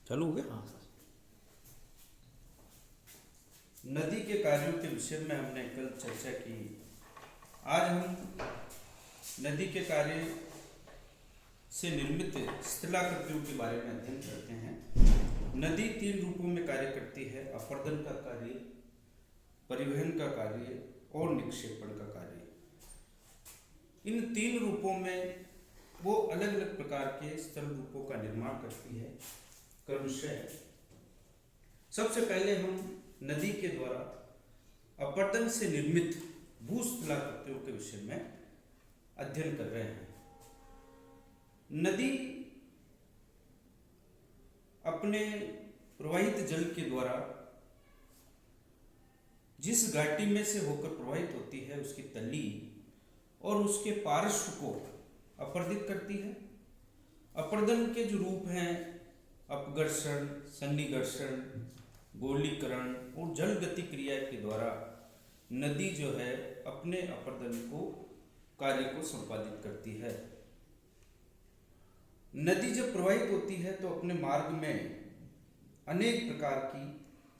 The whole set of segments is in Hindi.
चालू हो गया। हाँ। नदी के कार्यों के विषय में हमने कल चर्चा की। आज हम नदी के कार्य से निर्मित स्थलाकृतियों के बारे में अध्ययन करते हैं। नदी 3 रूपों में कार्य करती है: अपरदन का कार्य, परिवहन का कार्य और निक्षेपण का कार्य। इन 3 रूपों में वो अलग अलग प्रकार के स्थल रूपों का निर्माण करती है क्रमशः। सबसे पहले हम नदी के द्वारा अपरदन से निर्मित भूस्थलाकृतियों के विषय में अध्ययन कर रहे हैं। नदी अपने प्रवाहित जल के द्वारा जिस घाटी में से होकर प्रवाहित होती है उसकी तली और उसके पार्श्व को अपरदित करती है। अपरदन के जो रूप हैं अपघर्षण, सन्निघर्षण, गोलीकरण और जल गति क्रिया के द्वारा नदी जो है अपने अपरदन को कार्य को संपादित करती है। नदी जब प्रवाहित होती है तो अपने मार्ग में अनेक प्रकार की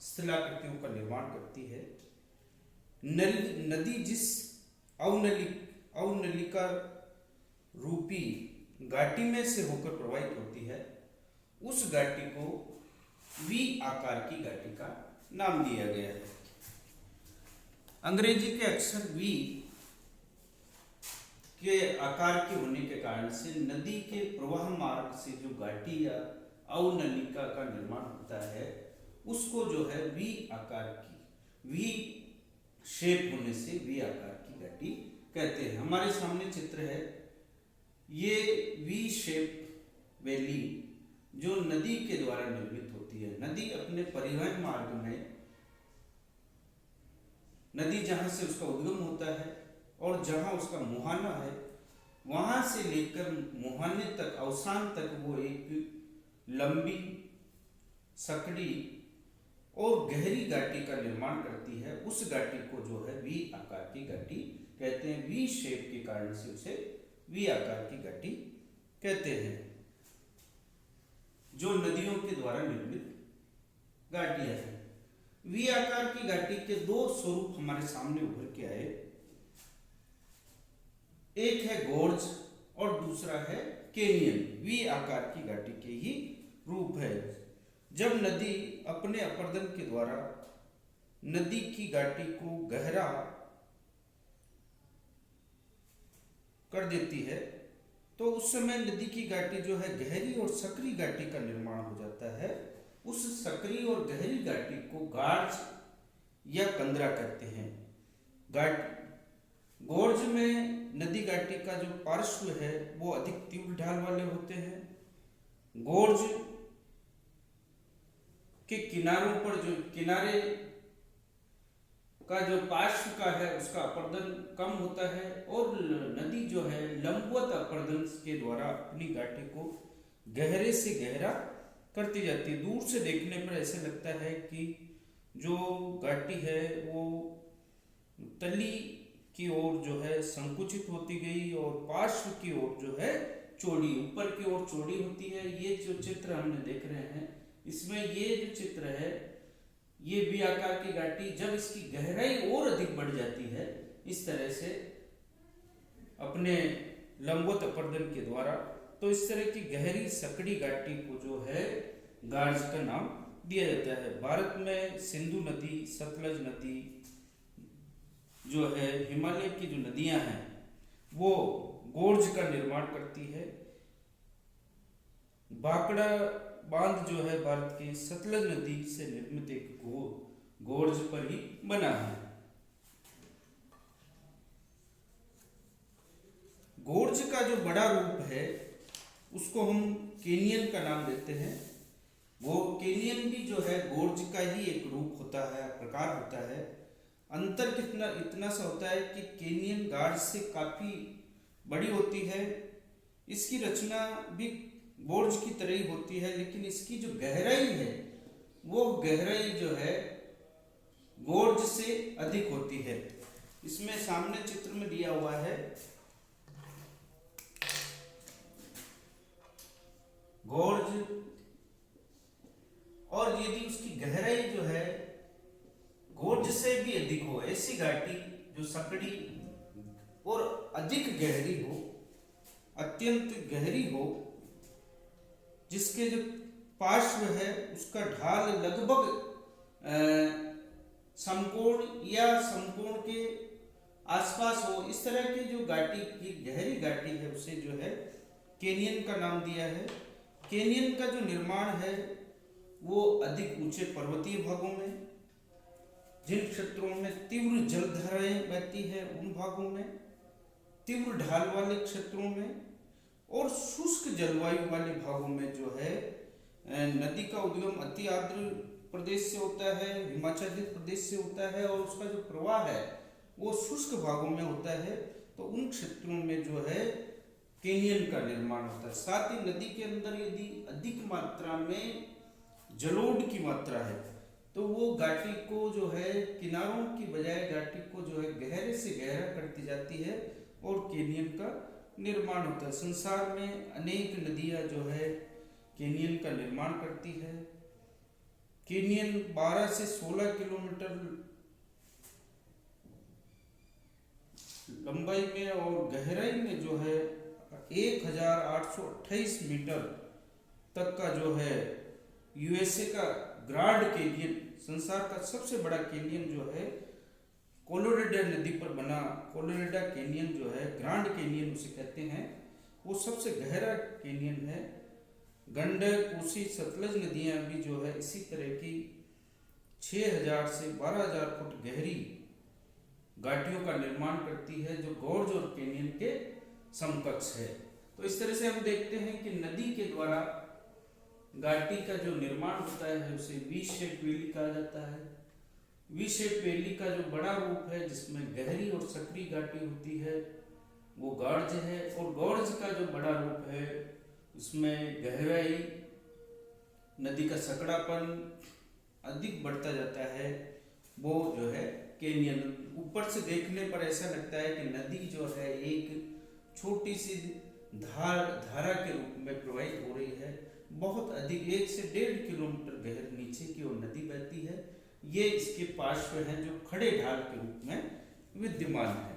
स्थलाकृतियों का निर्माण करती है। नदी जिस अवनलिका रूपी घाटी में से होकर प्रवाहित होती है उस घाटी को वी आकार की घाटी का नाम दिया गया है। अंग्रेजी के अक्षर वी के आकार के होने के कारण से नदी के प्रवाह मार्ग से जो घाटी या अवनलिका का निर्माण होता है उसको जो है वी आकार की, वी शेप होने से वी आकार की घाटी कहते हैं। हमारे सामने चित्र है, ये वी शेप वैली जो नदी के द्वारा निर्मित होती है। नदी अपने परिवहन मार्ग में, नदी जहां से उसका उद्गम होता है और जहां उसका मुहाना है वहां से लेकर मुहाने तक, अवसान तक वो एक लंबी, सकड़ी और गहरी घाटी का निर्माण करती है। उस घाटी को जो है वी आकार की घाटी कहते हैं। वी शेप के कारण से उसे वी आकार की घाटी कहते हैं। जो नदियों के द्वारा निर्मित घाटियां हैं, वी आकार की घाटी के 2 स्वरूप हमारे सामने उभर के आए। एक है गोर्ज और दूसरा है कैनियन। वी आकार की घाटी के ही रूप है। जब नदी अपने अपरदन के द्वारा नदी की घाटी को गहरा कर देती है तो उस समय नदी की घाटी जो है गहरी और सकरी घाटी का निर्माण हो जाता है। उस सकरी और गहरी घाटी को गार्ज या कंदरा कहते हैं। गोर्ज में नदी घाटी का जो पार्श्व है वो अधिक तीव्र ढाल वाले होते हैं। गोर्ज के किनारों पर जो किनारे का जो पार्श्व का है उसका अपरदन कम होता है और नदी जो है लंबवत अपरदन के द्वारा अपनी घाटी को गहरे से गहरा करती जाती है। दूर से देखने पर ऐसे लगता है कि जो घाटी है वो तली की ओर जो है संकुचित होती गई और पार्श्व की ओर जो है चौड़ी, ऊपर की ओर चौड़ी होती है। ये जो चित्र हमने देख रहे हैं इसमें ये जो चित्र है ये वी आकार की घाटी जब इसकी गहराई और अधिक बढ़ जाती है इस तरह से अपने लंबवत अपरदन के द्वारा, तो इस तरह की गहरी सकड़ी घाटी को जो है गार्ज का नाम दिया जाता है। भारत में सिंधु नदी, सतलज नदी जो है, हिमालय की जो नदियां हैं वो गोर्ज का निर्माण करती है। बाकड़ा बांध जो है भारत की सतलज नदी से निर्मित एक गोर्ज पर ही बना है। गोर्ज का जो बड़ा रूप है उसको हम कैनियन का नाम देते हैं। वो कैनियन भी जो है गोर्ज का ही एक रूप होता है, प्रकार होता है। अंतर कितना इतना सा होता है कि कैनियन गार्ज से काफी बड़ी होती है। इसकी रचना भी गोर्ज की तरह ही होती है, लेकिन इसकी जो गहराई है वो गहराई जो है गोर्ज से अधिक होती है। इसमें सामने चित्र में दिया हुआ है गोर्ज गहराई जो है गोर्ज से भी अधिक हो, ऐसी घाटी जो सकड़ी और अधिक गहरी हो, अत्यंत गहरी हो, जिसके जो पार्श्व है उसका ढाल लगभग समकोण या समकोण के आसपास हो, इस तरह की जो घाटी की गहरी घाटी है उसे जो है कैनियन का नाम दिया है। कैनियन का जो निर्माण है वो अधिक ऊंचे पर्वतीय भागों में, जिन क्षेत्रों में तीव्र जलधाराएं बहती है उन भागों में, तीव्र ढाल वाले क्षेत्रों में और शुष्क जलवायु वाले भागों में जो है नदी का उद्गम अति आर्द्र प्रदेश से होता है, हिमाचल प्रदेश से होता है और उसका जो प्रवाह है वो शुष्क भागों में होता है। तो उन क्षेत्रों में जो है कैनियन का निर्माण होता है। साथ ही नदी के अंदर यदि अधिक मात्रा में जलोढ़ की मात्रा है तो वो घाटी को जो है किनारों की बजाय घाटी को जो है गहरे से गहरा करती जाती है और कैनियन का निर्माण होता है। संसार में अनेक नदियां जो है कैनियन का निर्माण करती है। कैनियन 12 से 16 किलोमीटर लंबाई में और गहराई में जो है 1828 मीटर तक का जो है यूएसए का ग्रांड कैनियन, संसार का सबसे बड़ा कैनियन जो है कोलोराडो नदी पर बना कोलोराडो कैनियन जो है, ग्रांड कैनियन उसे कहते हैं, वो सबसे गहरा कैनियन है। गंडक, कोसी, सतलज नदियां भी जो है इसी तरह की 6000 से 12000 फुट गहरी घाटियों का निर्माण करती है जो गॉर्ज और कैनियन के समकक्ष है। तो इस तरह से हम देखते हैं कि नदी के द्वारा घाटी का जो निर्माण होता है उसे वी शेप वैली कहा जाता है। वी शेप वैली का जो बड़ा रूप है जिसमें गहरी और सकरी घाटी होती है वो गॉर्ज है, और गॉर्ज का जो बड़ा रूप है उसमें गहराई, नदी का सकड़ापन अधिक बढ़ता जाता है, वो जो है कैनियन। ऊपर से देखने पर ऐसा लगता है कि नदी जो है एक छोटी सी धारा के रूप में प्रवाहित हो रही है। बहुत अधिक 1 से 1.5 किलोमीटर गहर नीचे की ओर नदी बहती है। ये इसके पार्श्व हैं जो खड़े ढाल के रूप में विद्यमान है।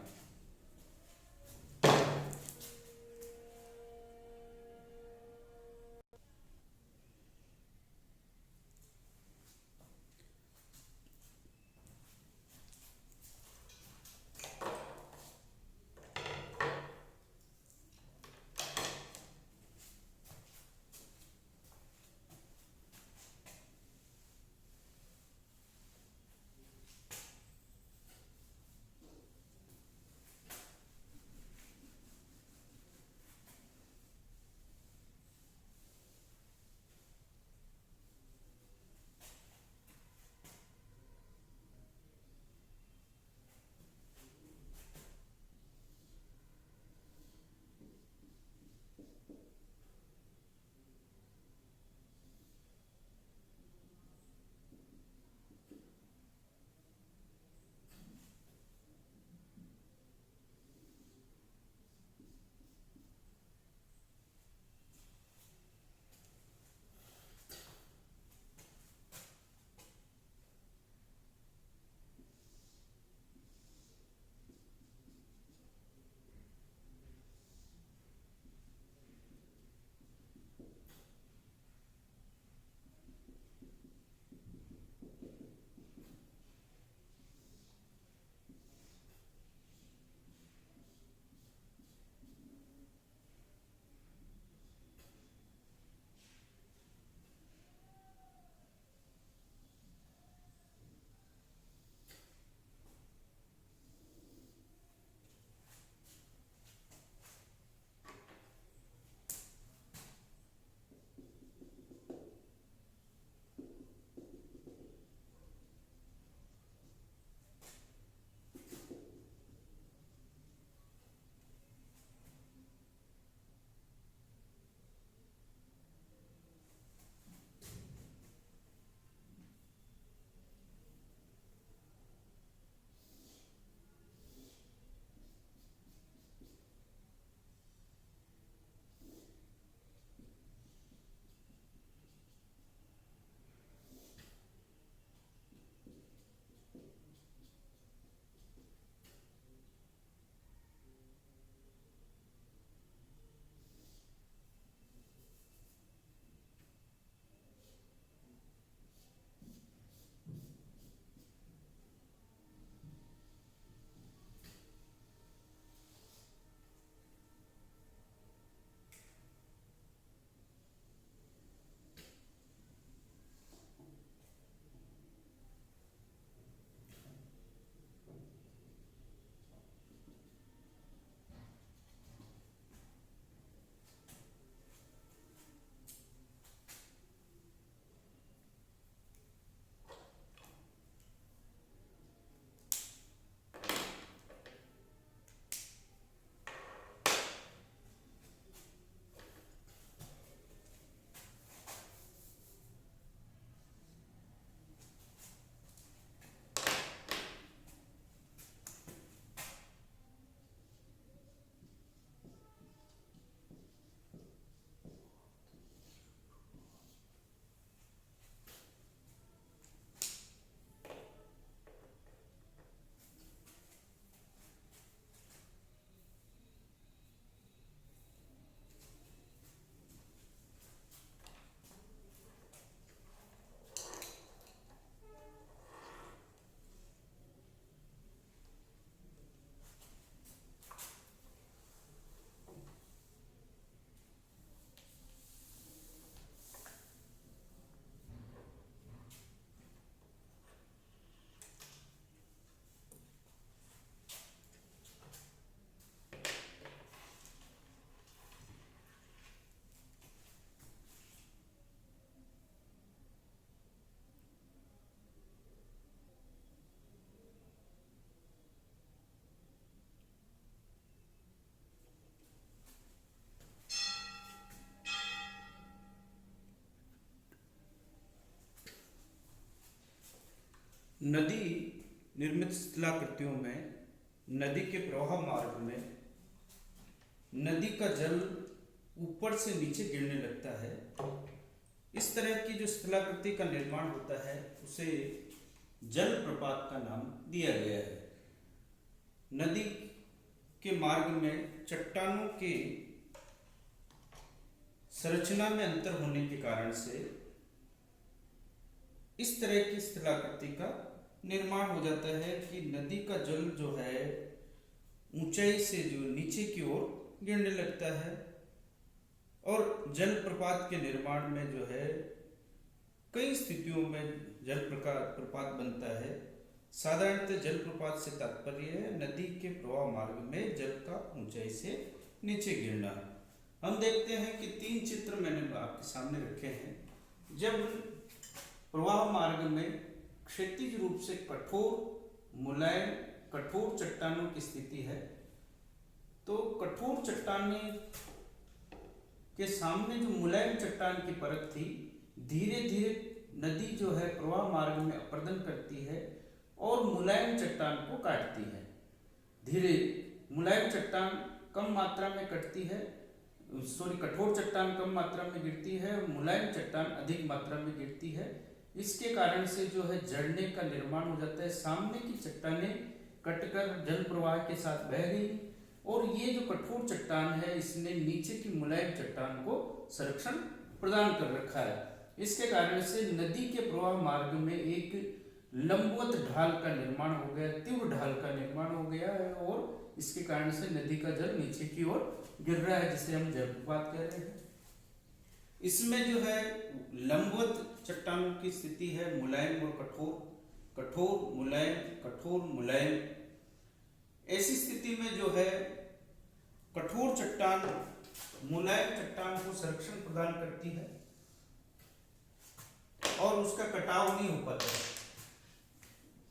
नदी निर्मित शिलाकृतियों में नदी के प्रवाह मार्ग में नदी का जल ऊपर से नीचे गिरने लगता है। इस तरह की जो शिलाकृति का निर्माण होता है उसे जल प्रपात का नाम दिया गया है। नदी के मार्ग में चट्टानों के संरचना में अंतर होने के कारण से इस तरह की शिलाकृति का निर्माण हो जाता है कि नदी का जल जो है ऊंचाई से जो नीचे की ओर गिरने लगता है और जलप्रपात के निर्माण में जो है कई स्थितियों में जलप्रपात बनता है। साधारणतः जलप्रपात से तात्पर्य है नदी के प्रवाह मार्ग में जल का ऊंचाई से नीचे गिरना। हम देखते हैं कि 3 चित्र मैंने आपके सामने रखे हैं। जब प्रवाह मार्ग में क्षैतिज रूप से मुलायम कठोर चट्टानों की स्थिति है, तो कठोर चट्टाने के सामने जो मुलायम चट्टान की परत थी, धीरे धीरे नदी जो है प्रवाह मार्ग में अपर्दन करती है और मुलायम चट्टान को काटती है। धीरे मुलायम चट्टान कम मात्रा में कटती है, कठोर चट्टान कम मात्रा में गिरती है और मुलायम चट्टान अधिक मात्रा में गिरती है। इसके कारण से जो है झरने का निर्माण हो जाता है। सामने की चट्टानें कटकर जल प्रवाह के साथ बह गई और ये जो कठोर चट्टान है इसने नीचे की मुलायम चट्टान को संरक्षण प्रदान कर रखा है। इसके कारण से नदी के प्रवाह मार्ग में एक लंबवत ढाल का निर्माण हो गया, तीव्र ढाल का निर्माण हो गया है और इसके कारण से नदी का जल नीचे की ओर गिर रहा है, जिसे हम जलप्रपात कह रहे हैं। इसमें जो है लंबवत चट्टानों की स्थिति है मुलायम और कठोर, कठोर मुलायम, कठोर मुलायम। ऐसी स्थिति में जो है कठोर चट्टान मुलायम चट्टान को संरक्षण प्रदान करती है और उसका कटाव नहीं हो पाता है।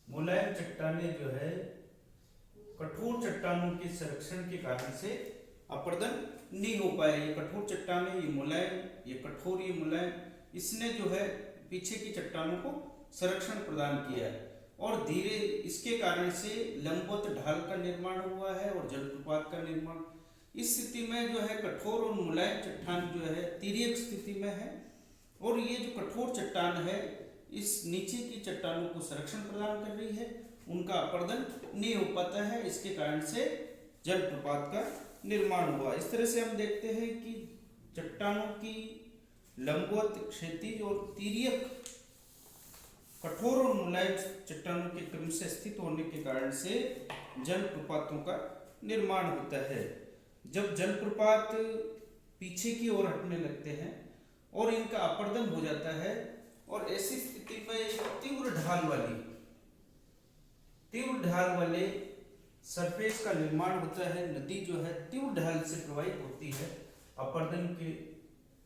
मुलायम चट्टानें जो है कठोर चट्टानों के संरक्षण के कारण से अपर्दन नहीं हो पाए। ये कठोर चट्टानें, ये मुलायम, ये कठोर, ये मुलायम, इसने जो है पीछे की चट्टानों को संरक्षण प्रदान किया है और धीरे इसके कारण से लंबवत ढाल का निर्माण हुआ है और जलप्रपात का निर्माण। इस स्थिति में जो है कठोर और मुलायम चट्टान जो है तिर्यक स्थिति में है और ये जो कठोर चट्टान है इस नीचे की चट्टानों को संरक्षण प्रदान कर रही है, उनका अपर्दन नहीं हो पाता है। इसके कारण से जलप्रपात का निर्माण हुआ। इस तरह से हम देखते हैं कि चट्टानों की लंबवत, क्षैतिज और तिर्यक, कठोर और मुलायम चट्टानों के क्रम से स्थित होने के कारण से जलप्रपातों का निर्माण होता है। जब जलप्रपात पीछे की ओर हटने लगते हैं और इनका अपर्दन हो जाता है और ऐसी स्थिति में एक तीव्र ढाल वाले सरफेस का निर्माण होता है। नदी जो है तीव्र ढाल से प्रवाहित होती है। अपर्दन के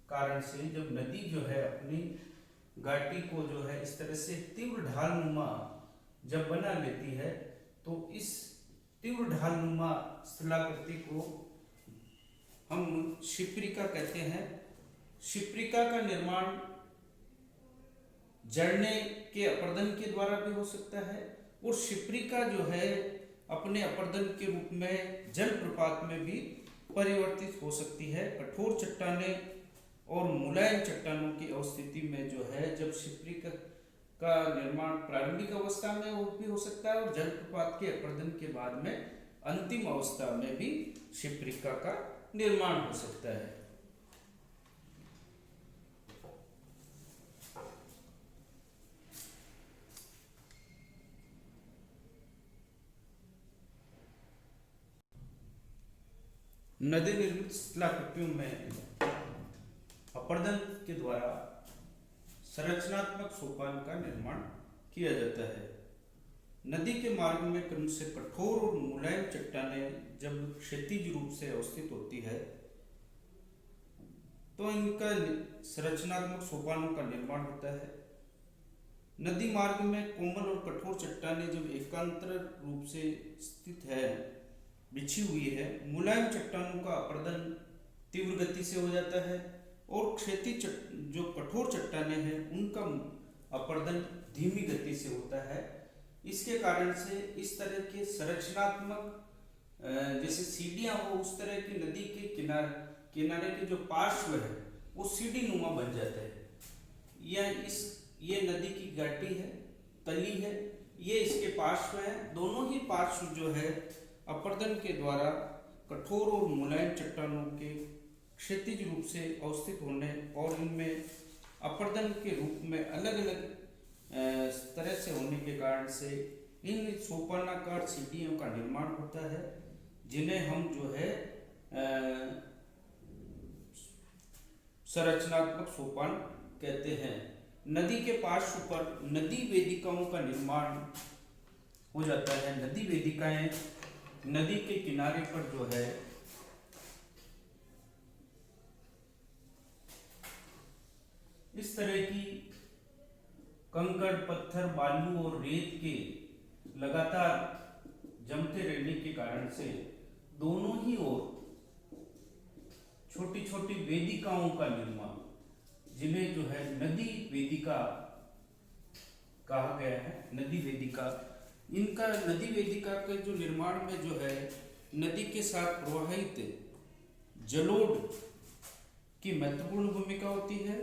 कारण से जब नदी जो है अपनी घाटी को जो है इस तरह से तीव्र ढालनुमा जब बना लेती है तो इस तीव्र ढालनुमा शिलाकृति को हम शिप्रिका कहते हैं। शिप्रिका का निर्माण झरने के अपर्दन के द्वारा भी हो सकता है और शिप्रिका जो है अपने अपर्दन के रूप में जलप्रपात में भी परिवर्तित हो सकती है। कठोर चट्टानें और मुलायम चट्टानों की अवस्थिति में जो है जब शिप्रिका का निर्माण प्रारंभिक अवस्था में वो भी हो सकता है और जलप्रपात के अपर्दन के बाद में अंतिम अवस्था में भी शिप्रिका का निर्माण हो सकता है। नदी निर्मित शिलाकृतियों में अपर्दन के द्वारा संरचनात्मक सोपान का निर्माण किया जाता है। नदी के मार्ग में क्रम से कठोर और मुलायम चट्टानें जब क्षैतिज रूप से अवस्थित होती है तो इनका संरचनात्मक सोपानों का निर्माण होता है। नदी मार्ग में कोमल और कठोर चट्टानें जब एकांतर रूप से स्थित है, बिछी हुई है, मुलायम चट्टानों का अपर्दन तीव्र गति से हो जाता है और क्षैतिज जो कठोर चट्टानें हैं उनका अपर्दन धीमी गति से होता है। इसके कारण से इस तरह के संरचनात्मक जैसे सीढ़ियां हो, उस तरह की नदी के किनारे के जो पार्श्व है वो सीढ़ी नुमा बन जाते हैं। ये नदी की घाटी है, तली है, ये इसके पार्श्व है। दोनों ही पार्श्व जो है अपरदन के द्वारा कठोर और मुलायम चट्टानों के क्षैतिज रूप से अवस्थित होने और इनमें अपरदन के रूप में अलग अलग तरह से होने के कारण से इन सोपानाकार सीढ़ियों का निर्माण होता है, जिन्हें हम जो है संरचनात्मक सोपान कहते हैं। नदी के पार्श्व पर नदी वेदिकाओं का निर्माण हो जाता है। नदी वेदिकाएं नदी के किनारे पर जो है इस तरह की कंकड़, पत्थर, बालू और रेत के लगातार जमते रहने के कारण से दोनों ही ओर छोटी छोटी वेदिकाओं का निर्माण, जिन्हें जो है नदी वेदिका कहा गया है। नदी वेदिका, इनका नदी वेदिका के जो निर्माण में जो है नदी के साथ प्रवाहित जलोढ़ की महत्वपूर्ण भूमिका होती है।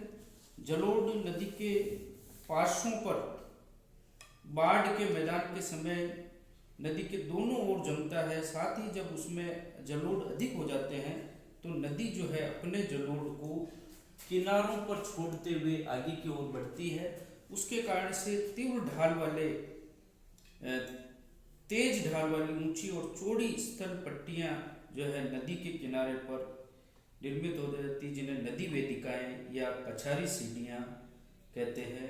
जलोढ़ नदी के पार्श्वों पर बाढ़ के मैदान के समय नदी के दोनों ओर जमता है। साथ ही जब उसमें जलोढ़ अधिक हो जाते हैं तो नदी जो है अपने जलोढ़ को किनारों पर छोड़ते हुए आगे की ओर बढ़ती है। उसके कारण से तीव्र ढाल वाले तेज ढाल वाली ऊंची और चौड़ी स्थल पट्टियां जो है नदी के किनारे पर निर्मित हो जाती, जिन्हें नदी वेदिकाएं या कछारी सीढ़ियां कहते हैं।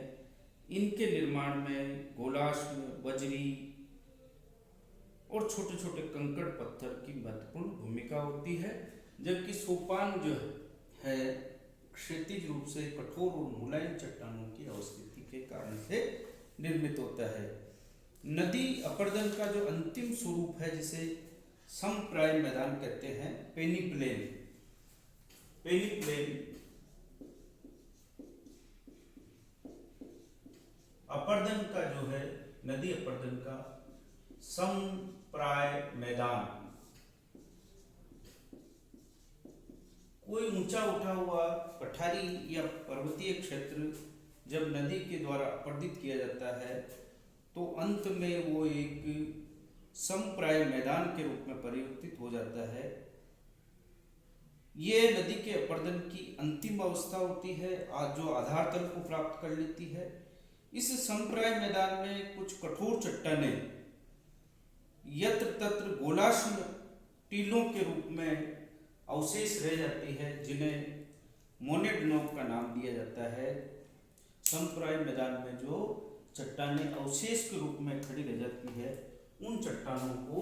इनके निर्माण में गोलाश्म, बजरी और छोटे छोटे कंकड़ पत्थर की महत्वपूर्ण भूमिका होती है, जबकि सोपान जो है क्षैतिज रूप से कठोर और मुलायम चट्टानों की अवस्थिति के कारण से निर्मित होता है। नदी अपरदन का जो अंतिम स्वरूप है, जिसे समप्राय मैदान कहते हैं, पेनिप्लेन अपरदन का जो है नदी अपरदन का समप्राय मैदान, कोई ऊंचा उठा हुआ पठारी या पर्वतीय क्षेत्र जब नदी के द्वारा अपरदित किया जाता है तो अंत में वो एक समप्राय मैदान के रूप में परिवर्तित हो जाता है। ये नदी के अपरदन की अंतिम अवस्था होती है, जो आधार तल को प्राप्त कर लेती है। इस समप्राय मैदान में कुछ कठोर चट्टानें यत्र तत्र गोलाश्म टीलों के रूप में अवशेष रह जाती है, जिन्हें मोनेडनोव का नाम दिया जाता है। समप्राय मैदान में जो चट्टानें अवशेष के रूप में खड़ी रह जाती है, उन चट्टानों को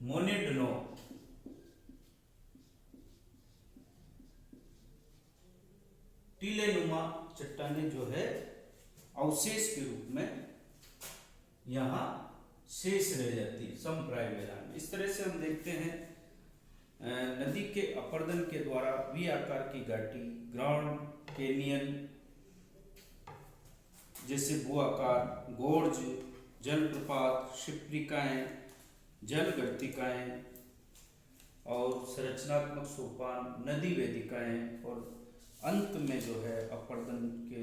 मोनेडनोव टीलेनुमा चट्टानें जो है अवशेष के रूप में यहाँ शेष रह जाती है समप्राय मैदान में। इस तरह से हम देखते हैं नदी के अपरदन के द्वारा वी आकार की घाटी, ग्राउंड कैनियन जैसे भू आकार, गोर्ज, जलप्रपात, शिप्रिकाएं, जल गर्तिकाएं और संरचनात्मक सोपान, नदी वेदिकाएं और अंत में जो है अपरदन के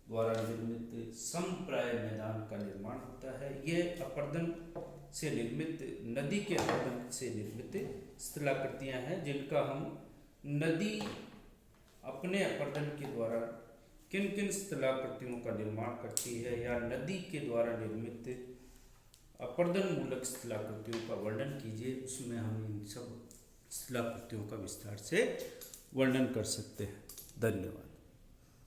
द्वारा निर्मित समप्राय मैदान का निर्माण होता है। यह अपरदन से निर्मित, नदी के अपरदन से निर्मित स्थलाकृतियां हैं, जिनका हम नदी अपने अपरदन के द्वारा किन किन स्थलाकृतियों का निर्माण करती है या नदी के द्वारा निर्मित अपरदन मूलक स्थलाकृतियों का वर्णन कीजिए, उसमें हम इन सब स्थलाकृतियों का विस्तार से वर्णन कर सकते हैं। धन्यवाद।